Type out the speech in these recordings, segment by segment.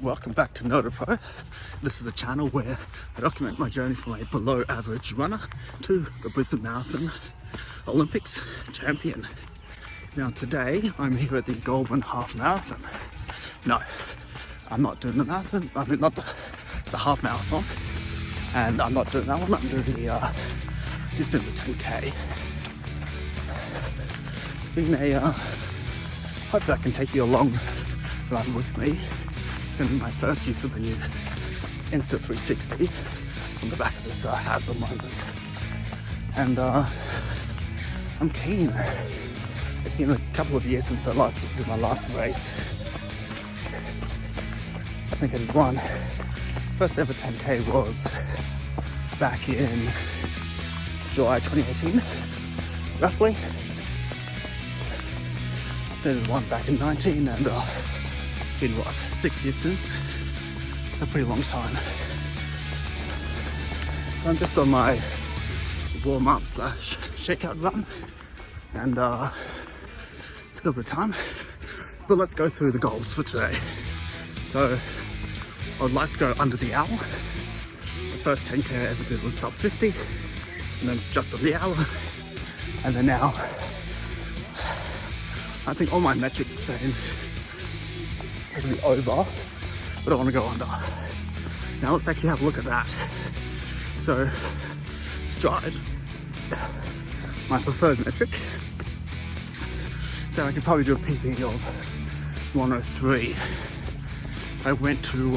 Welcome back to Notapro. This is the channel where I document my journey from a below average runner to the Brisbane Marathon Olympics champion. Now today I'm here at the Goulburn half marathon. No, I'm not doing the marathon. I mean, it's the half marathon, and I'm not doing that one. I'm doing just doing the 10k. It's been hopefully I can take you along run with me. It's going to be my first use of the new Insta360 on the back of this hat at the moment, and I'm keen. It's been a couple of years since I did my last race. I think I did one. First ever 10k was back in July 2018, roughly. I did one back in 19, and it's been what, 6 years since? It's a pretty long time. So I'm just on my warm-up / shakeout run, and it's a good bit of time. But let's go through the goals for today. So I would like to go under the hour. The first 10k I ever did was sub 50, and then just on the hour, and then now I think all my metrics are saying probably over, but I want to go under. Now let's actually have a look at that. So stride, my preferred metric. So I could probably do a PB of 103. If I went to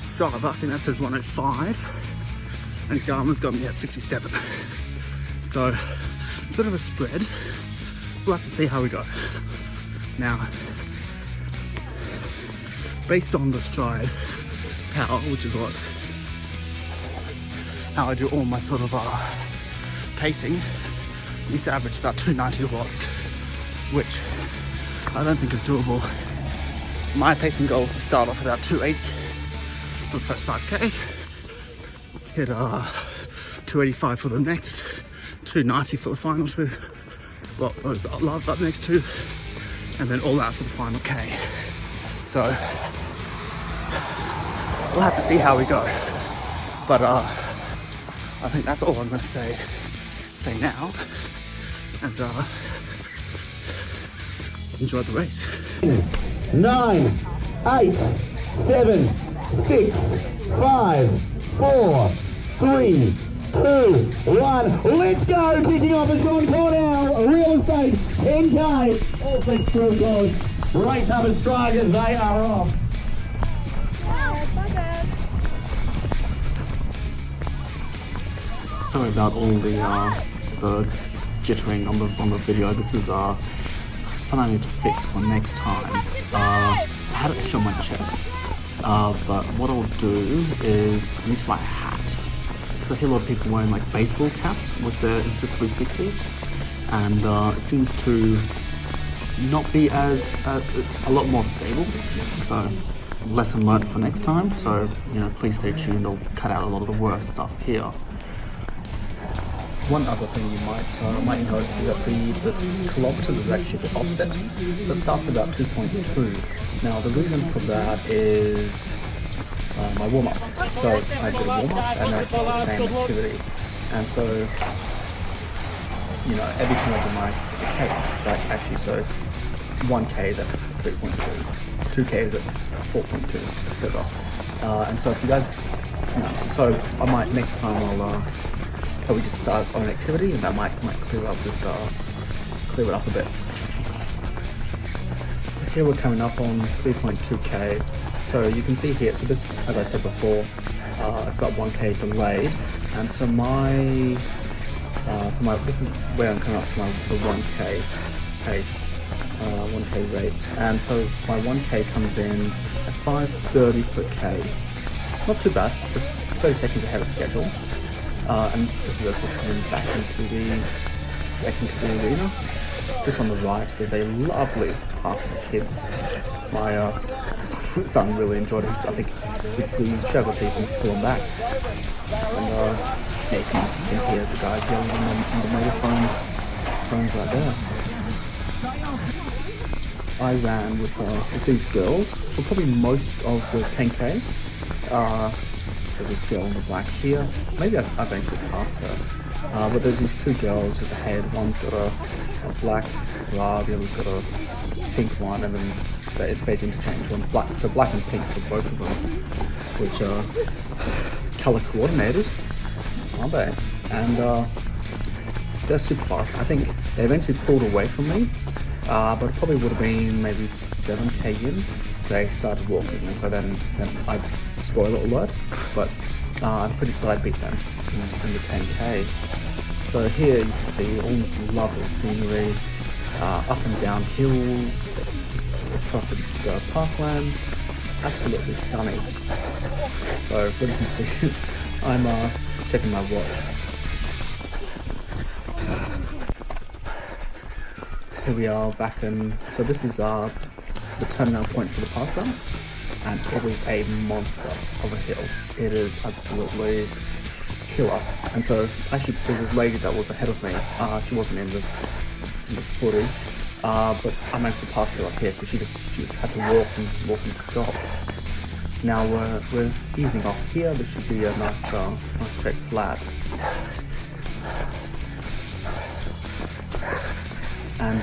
Strava, I think that says 105, and Garmin's got me at 57. So a bit of a spread. We'll have to see how we go. Now, based on the stride power, which is how I do all my sort of pacing, I used to average about 290 watts, which I don't think is doable. My pacing goal is to start off at about 280 for the first 5k, hit 285 for the next, 290 for the final two, well, those are the next two, and then all that for the final k. So we'll have to see how we go. But I think that's all I'm going to say now, and enjoy the race. 9, 8, 7, 6, 5, 4, 3, 2, 1. Let's go! Kicking off at John Cornell, Real Estate 10k. All flex through goes. Race up and stride as they are off. Sorry about all the jittering on the video. This is something I need to fix for next time. I had it actually on my chest, but what I'll do is I need to buy a hat. So I see a lot of people wearing like baseball caps with their Insta360s, and it seems to not be as a lot more stable. So lesson learned for next time. So please stay tuned. I'll cut out a lot of the worst stuff here. One other thing you might notice is that the kilometers is actually the offset. So it starts about 2.2. Now the reason for that is my warm-up. So I did a warm-up and then the same activity, and so every time I do my Ks, it's like actually, so 1k is at 3.2, 2k is at 4.2, etc. And so if you guys, so I might next time I'll probably just start its own activity, and that might clear up this clear it up a bit. So here we're coming up on 3.2k. So you can see here, so this, as I said before, it's about 1k delayed, and so this is where I'm coming up to the 1k pace, 1k rate, and so my 1k comes in at 5:30 per k. Not too bad, it's 30 seconds ahead of schedule, and this is as we're coming back into the arena. Just on the right, there's a lovely park for kids. My son really enjoyed it. I think we struggled to even pull him back. And yeah, you can hear the guys yelling on the mobile phones right there. I ran with these girls for probably most of the 10k. There's this girl in the black here. Maybe I eventually passed her. But there's these two girls at the head. One's got a black bra, the other's got a pink one, and then they basically interchange. One's black, so black and pink for both of them, which are color coordinated, aren't they? And they're super fast. I think they eventually pulled away from me, but it probably would have been maybe 7k in. They started walking, and so then I, spoiler alert, but I'm pretty glad I beat them in the 10k. So here you can see all this lovely scenery, up and down hills, just across the parklands, absolutely stunning. So what you can see is I'm checking my watch. Here we are back in, so this is the terminal point for the parkrun, and it is a monster of a hill. It is absolutely killer. And so actually there's this lady that was ahead of me. She wasn't in this footage, but I managed to pass her up here because she just had to walk and stop. Now we're easing off here. This should be a nice straight flat. And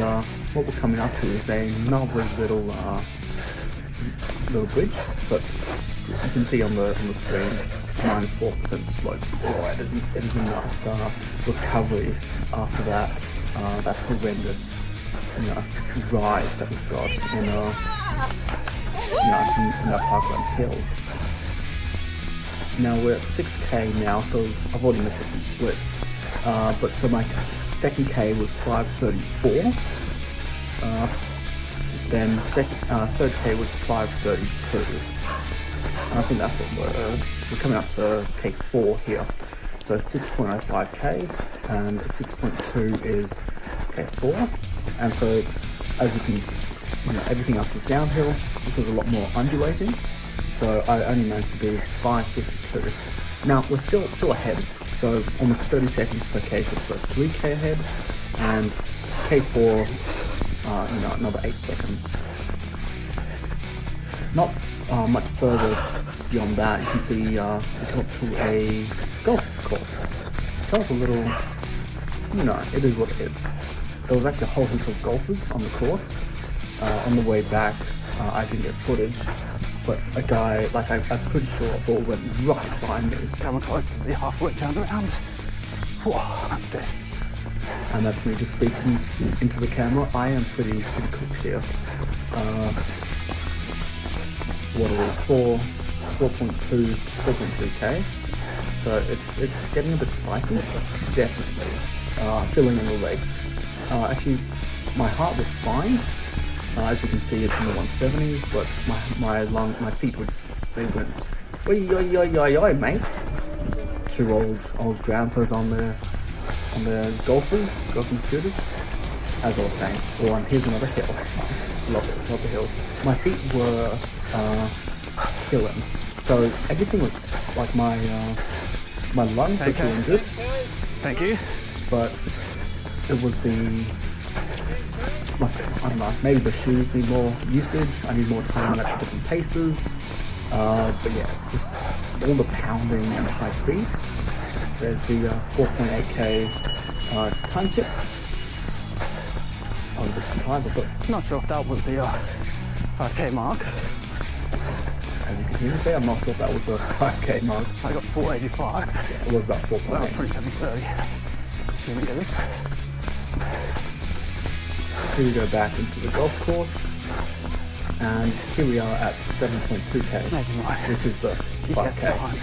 what we're coming up to is another little bridge. So you can see on the screen, -4% slope. Oh, it is a nice recovery after that horrendous rise that we've got in that parkrun hill. Now we're at 6k now, so I've already missed a few splits. But so my second K was 5:34. Then third K was 5:32. I think that's what we're coming up to K4 here. So 6.05k, and 6.2 is K4. And so as you can, everything else was downhill. This was a lot more undulating. So I only managed to do 5:52. Now we're still ahead. So almost 30 seconds per K for the first 3k ahead, and K4, another 8 seconds. Not much further beyond that, you can see we come up to a golf course. It's a little, it is what it is. There was actually a whole heap of golfers on the course. On the way back, I didn't get footage, but a guy, I'm pretty sure a ball went right behind me. Coming close to the halfway turnaround. Whoa, I'm dead. And that's me just speaking into the camera. I am pretty cooked here. What are we? 4.2k. So it's getting a bit spicy, but definitely filling in the legs. Actually, my heart was fine. As you can see, it's in the 170s, but my feet they went, oi, mate. Two old grandpas on their golfing scooters. As I was saying, here's another hill. love the hills. My feet were killing. So everything was like my lungs were feeling good. Thank you. But it was I don't know, maybe the shoes need more usage. I need more time at different paces. But yeah, just all the pounding and the high speed. There's the 4.8k time chip. I was a bit surprised. I thought, Not sure if that was the 5k mark. as you can hear me say, I'm not sure if that was a 5k mark. I got 485. Yeah, it was about 4.8. Well, that was 2730. Assuming it is. Here we go back into the golf course, and here we are at 7.2k, Maybe my which is the GPS 5k. time.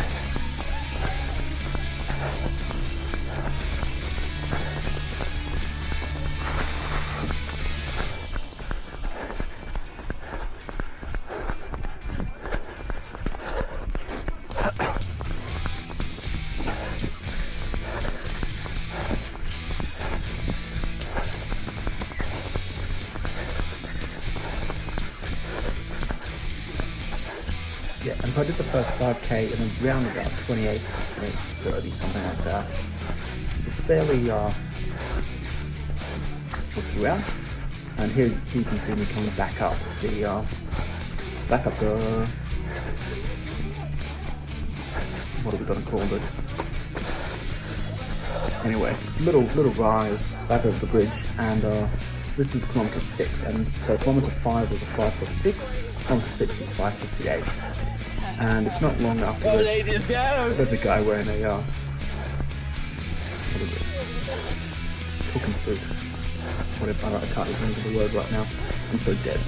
Yeah, and so I did the first 5k in around about 28, 30, something like that. It's fairly throughout. And here you can see me coming back up the what are we gonna call this? Anyway, it's a little rise back over the bridge, and so this is kilometre 6, and so kilometre 5 was a 5:46, kilometre 6 was 5:58, and it's not long after this. There's a guy wearing a what is it? Cooking suit. Whatever, I can't even remember the word right now. I'm so dead.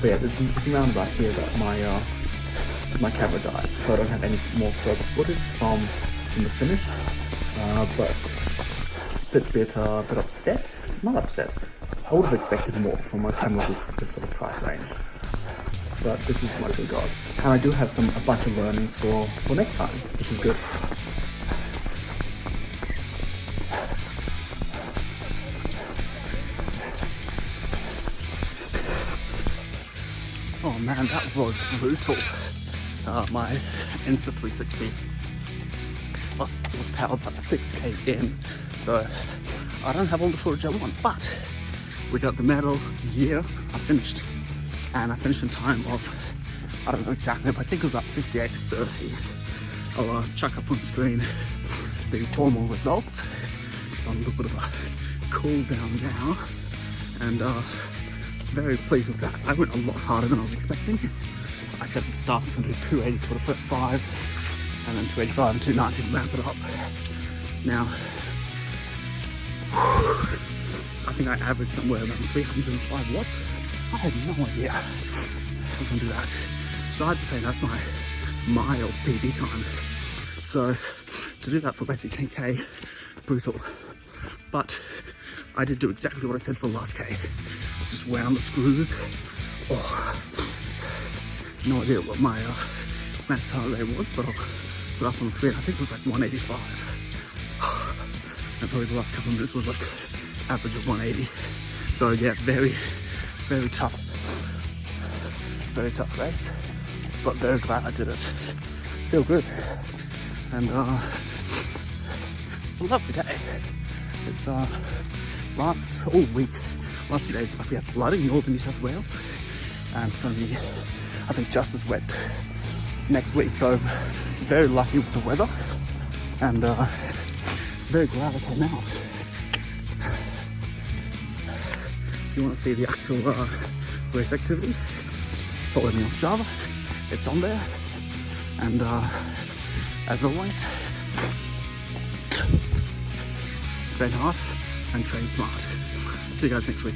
But yeah, there's a roundabout here that my camera dies, so I don't have any more further footage from the finish. But bit upset. Not upset. I would have expected more from a camera this sort of price range. But this is as much as I got. And I do have a bunch of learnings for next time, which is good. Oh man, that was brutal. My Insta360 was powered by the 6K in, so I don't have all the footage I want, but we got the medal year I finished, and I finished in time of, I don't know exactly, but I think it was about 58:30. I'll chuck up on screen the formal results. It's on a little bit of a cool down now, and very pleased with that. I went a lot harder than I was expecting. I said at the start I was going to do 280 for the first 5, and then 285 and 290 to ramp it up. Now, I think I averaged somewhere around 305 watts. I had no idea I was going to do that. So I'd say that's my mile PB time. So to do that for basically 10K, brutal. But I did do exactly what I said for the last K. Just wound the screws. Oh, no idea what my max heart rate was, but I'll put up on the screen. I think it was like 185. And probably the last couple of minutes was like average of 180. So yeah, very tough. Very tough race, but very glad I did it. Feel good. And it's a lovely day. It's last all week. Last 2 days we had flooding in northern New South Wales, and it's going to be, I think, just as wet next week. So very lucky with the weather, and very glad I came out. If you want to see the actual race activity, follow me on Strava. It's on there, and as always, train hard and train smart. See you guys next week.